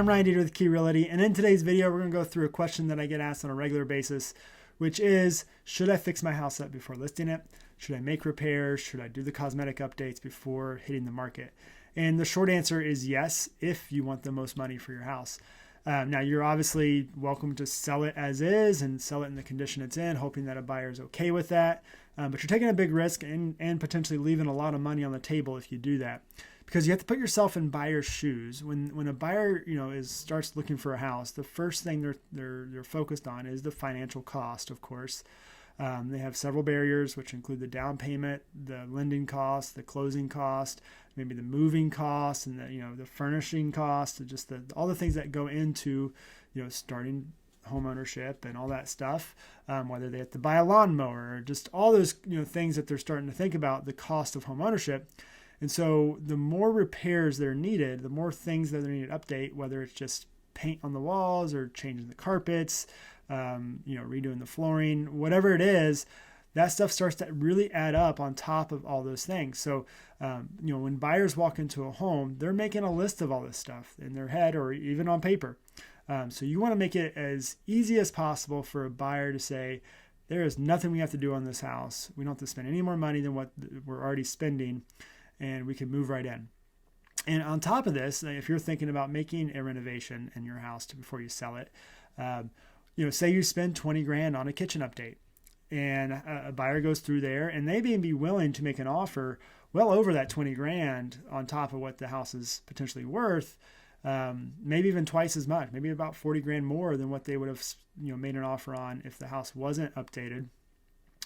I'm Ryan Deeter with Key Realty, and in today's video, we're going to go through a question that I get asked on a regular basis, which is, should I fix my house up before listing it? Should I make repairs? Should I do the cosmetic updates before hitting the market? And the short answer is yes, if you want the most money for your house. Now, you're obviously welcome to sell it as is and sell it in the condition it's in, hoping that a buyer is okay with that. But you're taking a big risk and potentially leaving a lot of money on the table if you do that, because you have to put yourself in buyer's shoes. When a buyer starts looking for a house, the first thing they're focused on is the financial cost, of course. They have several barriers, which include the down payment, the lending cost, the closing cost, maybe the moving cost, and the furnishing cost, just all the things that go into starting home ownership and all that stuff. Whether they have to buy a lawnmower, or just all those things that they're starting to think about the cost of home ownership. And so the more repairs that are needed, the more things that they need to update, whether it's just paint on the walls or changing the carpets, redoing the flooring, whatever it is, that stuff starts to really add up on top of all those things. So, when buyers walk into a home, they're making a list of all this stuff in their head or even on paper. So you want to make it as easy as possible for a buyer to say, there is nothing we have to do on this house. We don't have to spend any more money than what we're already spending, and we can move right in. And on top of this, if you're thinking about making a renovation in your house before you sell it, say you spend 20 grand on a kitchen update, and a buyer goes through there and they may be willing to make an offer well over that 20 grand on top of what the house is potentially worth, maybe even twice as much, maybe about 40 grand more than what they would have made an offer on if the house wasn't updated,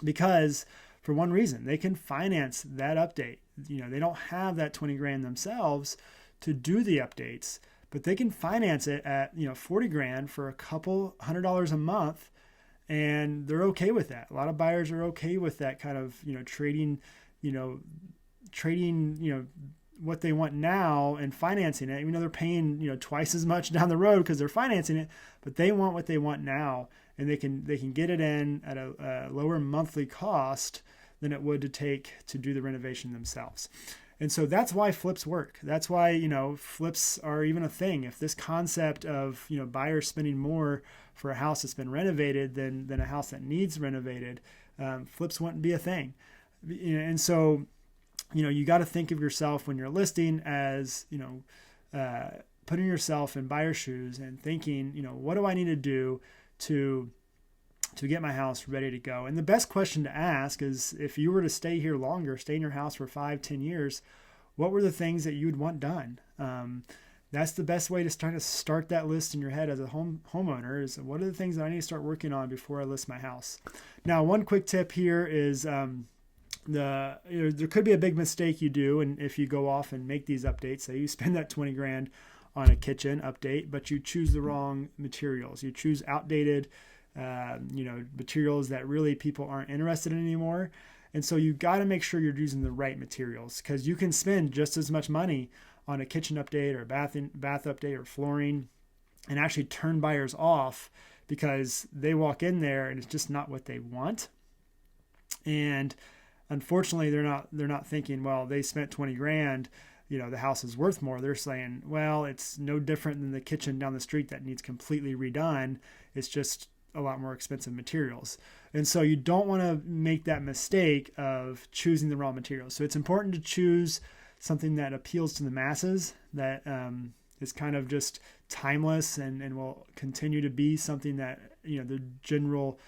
because for one reason, they can finance that update. They don't have that 20 grand themselves to do the updates, but they can finance it at 40 grand for a couple $100 a month, and they're okay with that. A lot of buyers are okay with that kind of trading what they want now and financing it. Even though they're paying twice as much down the road because they're financing it, but they want what they want now, and they can get it in at a lower monthly cost than it would to do the renovation themselves. And so that's why flips work. That's why, flips are even a thing. If this concept of, buyers spending more for a house that's been renovated than a house that needs renovated, flips wouldn't be a thing. And so, you got to think of yourself when you're listing as, putting yourself in buyer's shoes and thinking, what do I need to do to get my house ready to go? And the best question to ask is, if you were to stay here longer, stay in your house for 5-10 years, what were the things that you would want done? That's the best way to start that list in your head as a homeowner, is what are the things that I need to start working on before I list my house? Now, one quick tip here is there could be a big mistake you do, and if you go off and make these updates, say you spend that 20 grand on a kitchen update, but you choose the wrong materials. You choose outdated materials that really people aren't interested in anymore. And so you got to make sure you're using the right materials, because you can spend just as much money on a kitchen update or a bath update or flooring and actually turn buyers off because they walk in there and it's just not what they want. And unfortunately, they're not thinking, well, they spent 20 grand, the house is worth more. They're saying, well, it's no different than the kitchen down the street that needs completely redone. It's just a lot more expensive materials. And so you don't want to make that mistake of choosing the wrong materials. So it's important to choose something that appeals to the masses, that is kind of just timeless and will continue to be something that, the general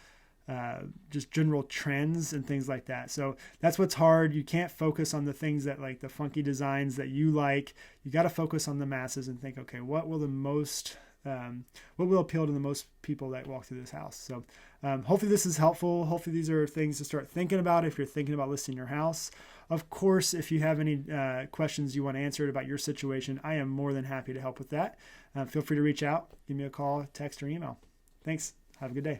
trends and things like that. So that's what's hard. You can't focus on the things that, like the funky designs that you like. You got to focus on the masses and think, okay, what will appeal to the most people that walk through this house? So hopefully this is helpful. Hopefully these are things to start thinking about if you're thinking about listing your house. Of course, if you have any questions you want answered about your situation, I am more than happy to help with that. Feel free to reach out, give me a call, text, or email. Thanks. Have a good day.